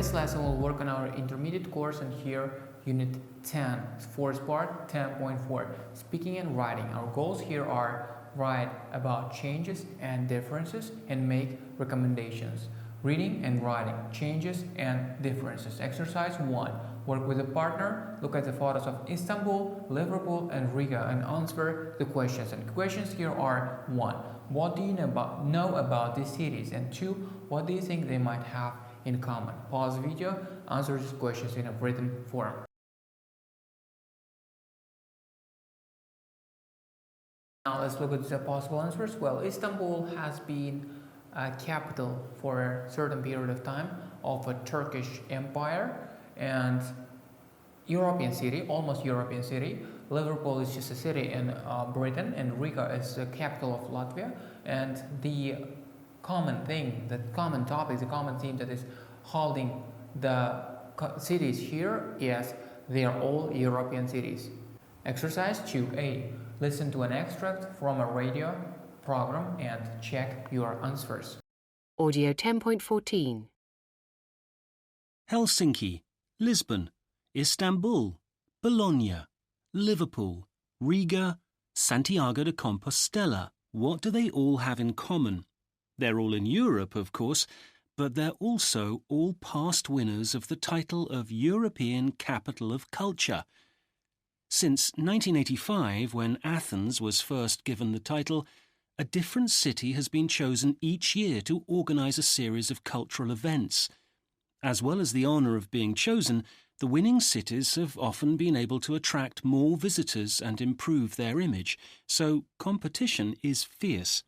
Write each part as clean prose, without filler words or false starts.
this lesson we'll work on our intermediate course, and here unit 10, fourth part 10.4, speaking and writing. Our goals here are write about changes and differences and make recommendations. Reading and writing, changes and differences. Exercise 1. Work with a partner, look at the photos of Istanbul, Liverpool and Riga and answer the questions. And questions here are 1. What do you know about these cities? And 2. What do you think they might have in common? Pause the video, answer these questions in a written form. Now let's look at the possible answers. Well, Istanbul has been a capital for a certain period of time of a Turkish empire and European city, almost European city. Liverpool is just a city in Britain, and Riga is the capital of Latvia. And the common thing, the common topic, the common theme that is holding the cities here is they are all European cities. Exercise 2A. Listen to an extract from a radio program and check your answers. Audio 10.14. Helsinki, Lisbon, Istanbul, Bologna, Liverpool, Riga, Santiago de Compostela. What do they all have in common? They're all in Europe, of course, but they're also all past winners of the title of European Capital of Culture. Since 1985, when Athens was first given the title, a different city has been chosen each year to organise a series of cultural events. As well as the honour of being chosen, the winning cities have often been able to attract more visitors and improve their image, so competition is fierce.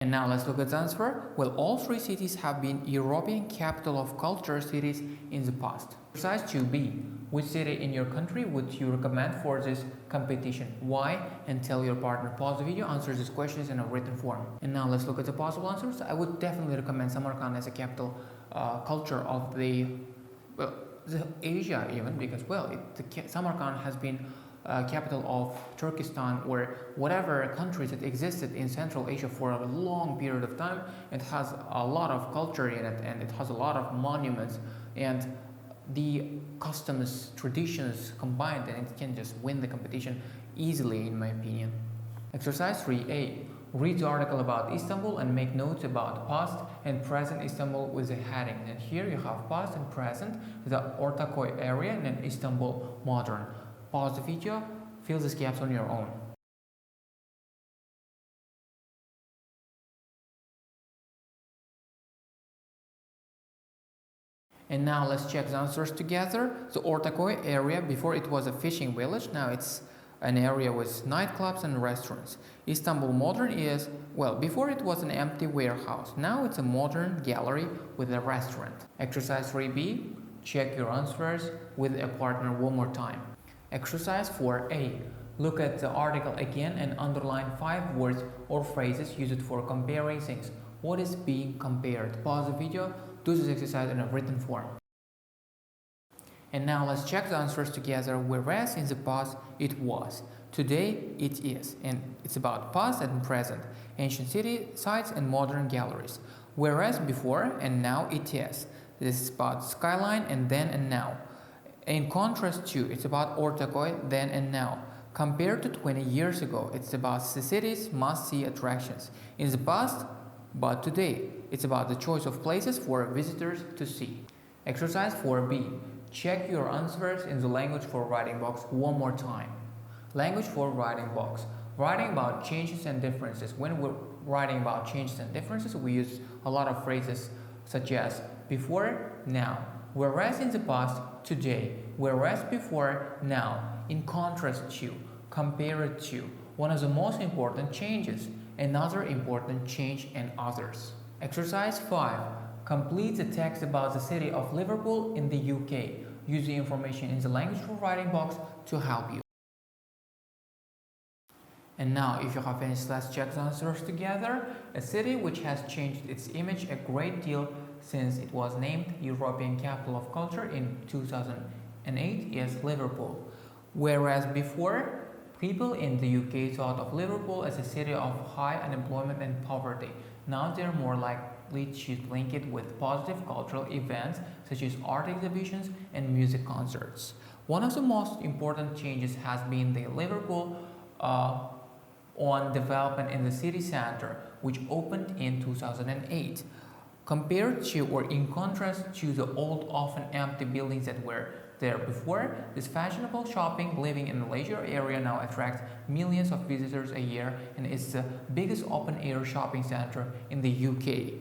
And now let's look at the answer. Well, all three cities have been European Capital of Culture cities in the past. Exercise 2B. Which city in your country would you recommend for this competition? Why? And tell your partner. Pause the video, answer these questions in a written form. And now let's look at the possible answers. I would definitely recommend Samarkand as a capital culture of the Asia even, because Samarkand has been capital of Turkestan, or whatever countries that existed in Central Asia for a long period of time. It has a lot of culture in it, and it has a lot of monuments and the customs, traditions combined, and it can just win the competition easily, in my opinion. Exercise 3A. Read the article about Istanbul and make notes about past and present Istanbul with a heading. And here you have past and present, the Ortaköy area, and then Istanbul modern. Pause the video, fill these gaps on your own. And now let's check the answers together. The Ortaköy area, before it was a fishing village, now it's an area with nightclubs and restaurants. Istanbul modern is, well, before it was an empty warehouse, now it's a modern gallery with a restaurant. Exercise 3B, check your answers with a partner one more time. Exercise 4A. Look at the article again and underline 5 words or phrases used for comparing things. What is being compared? Pause the video, do this exercise in a written form. And now let's check the answers together. Whereas in the past it was, today it is, and it's about past and present, ancient city sites and modern galleries. Whereas before and now it is. This is about skyline and then and now. In contrast to, it's about Ortaköy then and now. Compared to 20 years ago, it's about the city's must-see attractions. In the past, but today, it's about the choice of places for visitors to see. Exercise 4B. Check your answers in the language for writing box one more time. Language for writing box. Writing about changes and differences. When we're writing about changes and differences, we use a lot of phrases such as before, now. Whereas in the past, today. Whereas before, now. In contrast to, compared to. One of the most important changes. Another important change, and others. Exercise 5. Complete the text about the city of Liverpool in the UK. Use the information in the language for writing box to help you. And now, if you have finished, let's check the answers together. A city which has changed its image a great deal since it was named European Capital of Culture in 2008 is Liverpool. Whereas before, people in the UK thought of Liverpool as a city of high unemployment and poverty. Now they're more like leads you to link it with positive cultural events such as art exhibitions and music concerts. One of the most important changes has been the Liverpool on development in the city center, which opened in 2008. Compared to or in contrast to the old, often empty buildings that were there before, this fashionable shopping, living in the leisure area now attracts millions of visitors a year and is the biggest open-air shopping center in the UK.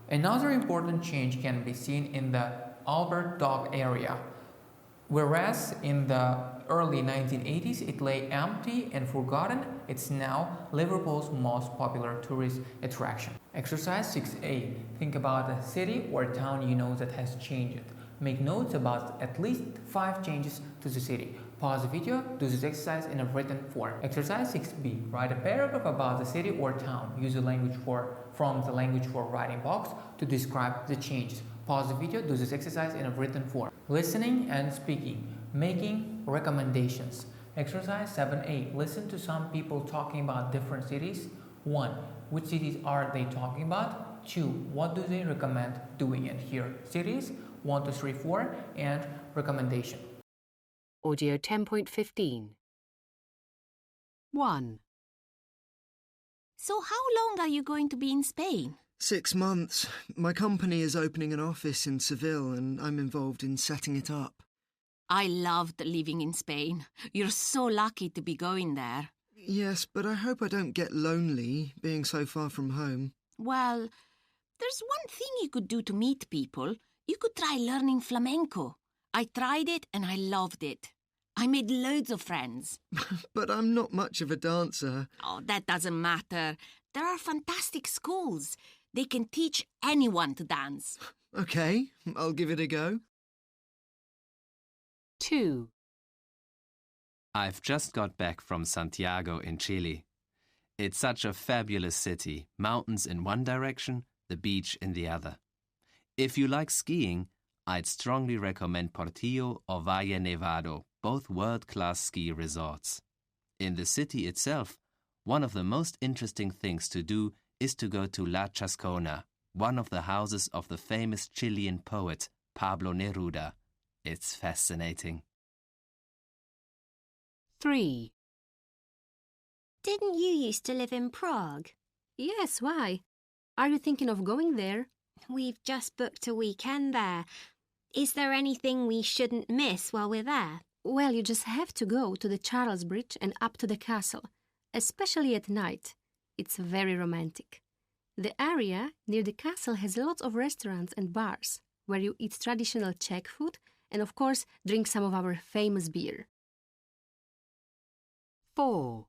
Another important change can be seen in the Albert Dock area. Whereas in the early 1980s it lay empty and forgotten, it's now Liverpool's most popular tourist attraction. Exercise 6A. Think about a city or town you know that has changed. Make notes about at least 5 changes to the city. Pause the video, do this exercise in a written form. Exercise 6B. Write a paragraph about the city or town. Use the language from the language for writing box to describe the changes. Pause the video, do this exercise in a written form. Listening and speaking. Making recommendations. Exercise 7A. Listen to some people talking about different cities. 1. Which cities are they talking about? 2. What do they recommend doing? And here, cities, 1, 2, 3, 4, and recommendation. Audio 10.15. 1. So how long are you going to be in Spain? 6 months. My company is opening an office in Seville and I'm involved in setting it up. I loved living in Spain. You're so lucky to be going there. Yes, but I hope I don't get lonely being so far from home. Well, there's one thing you could do to meet people. You could try learning flamenco. I tried it and I loved it. I made loads of friends. But I'm not much of a dancer. Oh, that doesn't matter. There are fantastic schools. They can teach anyone to dance. OK, I'll give it a go. 2. I've just got back from Santiago in Chile. It's such a fabulous city, mountains in one direction, the beach in the other. If you like skiing, I'd strongly recommend Portillo or Valle Nevado, both world-class ski resorts. In the city itself, one of the most interesting things to do is to go to La Chascona, one of the houses of the famous Chilean poet Pablo Neruda. It's fascinating. 3. Didn't you used to live in Prague? Yes, why? Are you thinking of going there? We've just booked a weekend there. Is there anything we shouldn't miss while we're there? Well, you just have to go to the Charles Bridge and up to the castle, especially at night. It's very romantic. The area near the castle has lots of restaurants and bars where you eat traditional Czech food and, of course, drink some of our famous beer. 4.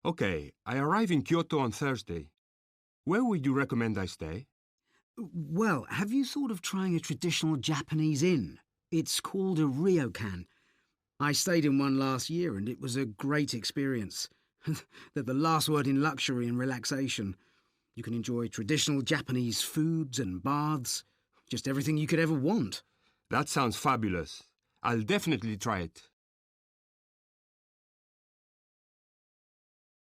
Okay, I arrive in Kyoto on Thursday. Where would you recommend I stay? Well, have you thought of trying a traditional Japanese inn? It's called a ryokan. I stayed in one last year and it was a great experience. They're the last word in luxury and relaxation. You can enjoy traditional Japanese foods and baths, just everything you could ever want. That sounds fabulous. I'll definitely try it.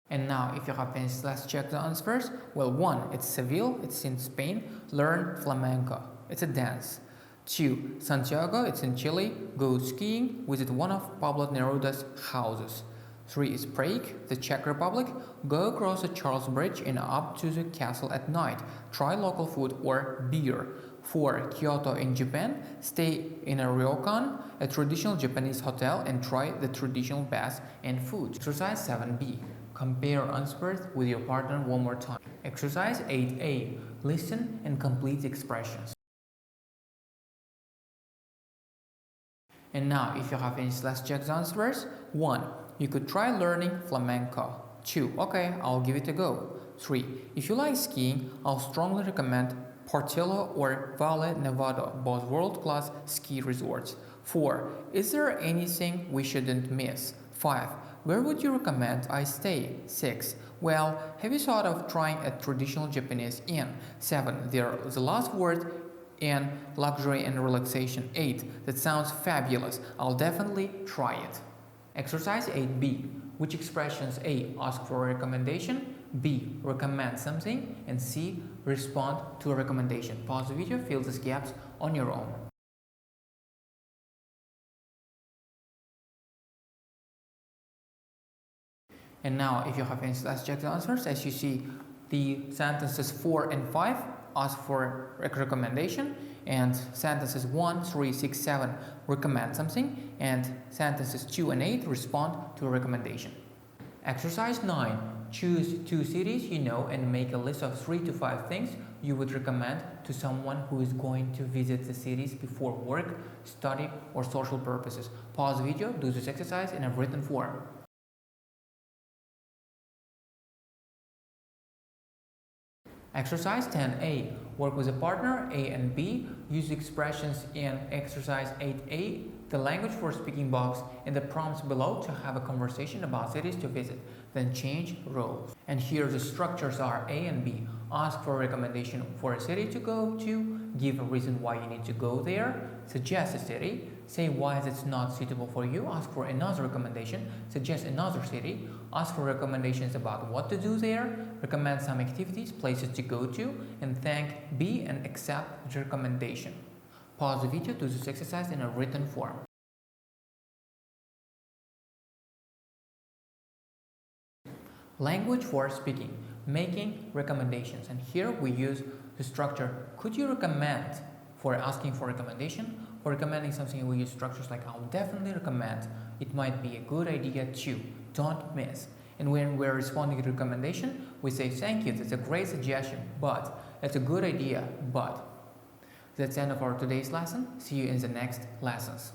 And now, if you have finished, let's check the answers. Well, 1. It's Seville, it's in Spain. Learn flamenco. It's a dance. 2. Santiago, it's in Chile. Go skiing. Visit one of Pablo Neruda's houses. 3 is Prague, the Czech Republic. Go across the Charles Bridge and up to the castle at night. Try local food or beer. 4. Kyoto in Japan. Stay in a ryokan, a traditional Japanese hotel, and try the traditional baths and food. Exercise 7B. Compare answers with your partner one more time. Exercise 8A. Listen and complete the expressions. And now, if you have finished, let's check the answers. 1. You could try learning flamenco. 2. Okay, I'll give it a go. 3. If you like skiing, I'll strongly recommend Portillo or Valle Nevado, both world-class ski resorts. 4. Is there anything we shouldn't miss? 5. Where would you recommend I stay? 6. Well, have you thought of trying a traditional Japanese inn? 7. The last word in luxury and relaxation. 8. That sounds fabulous. I'll definitely try it. Exercise 8B. Which expressions A. Ask for a recommendation, B. Recommend something. And C. Respond to a recommendation. Pause the video, fill these gaps on your own. And now, if you have any, let's check the answers. As you see, the sentences 4 and 5 ask for a recommendation, and sentences 1, 3, 6, 7 recommend something, and sentences 2 and 8 respond to a recommendation. Exercise 9. Choose 2 cities you know and make a list of 3 to 5 things you would recommend to someone who is going to visit the cities before work, study, or social purposes. Pause the video, do this exercise in a written form. Exercise 10A. Work with a partner, A and B. Use expressions in exercise 8A, the language for speaking box, and the prompts below to have a conversation about cities to visit. Then change roles. And here the structures are A and B. Ask for a recommendation for a city to go to, give a reason why you need to go there, suggest a city, say why it's not suitable for you, ask for another recommendation, suggest another city, ask for recommendations about what to do there, recommend some activities, places to go to, and thank B and accept the recommendation. Pause the video, do this exercise in a written form. Language for speaking, making recommendations. And here we use the structure, could you recommend, for asking for recommendation. For recommending something, we use structures like I'll definitely recommend, it might be a good idea too, don't miss. And when we're responding to recommendation, we say thank you, that's a great suggestion, but it's a good idea, but. That's the end of our today's lesson. See you in the next lessons.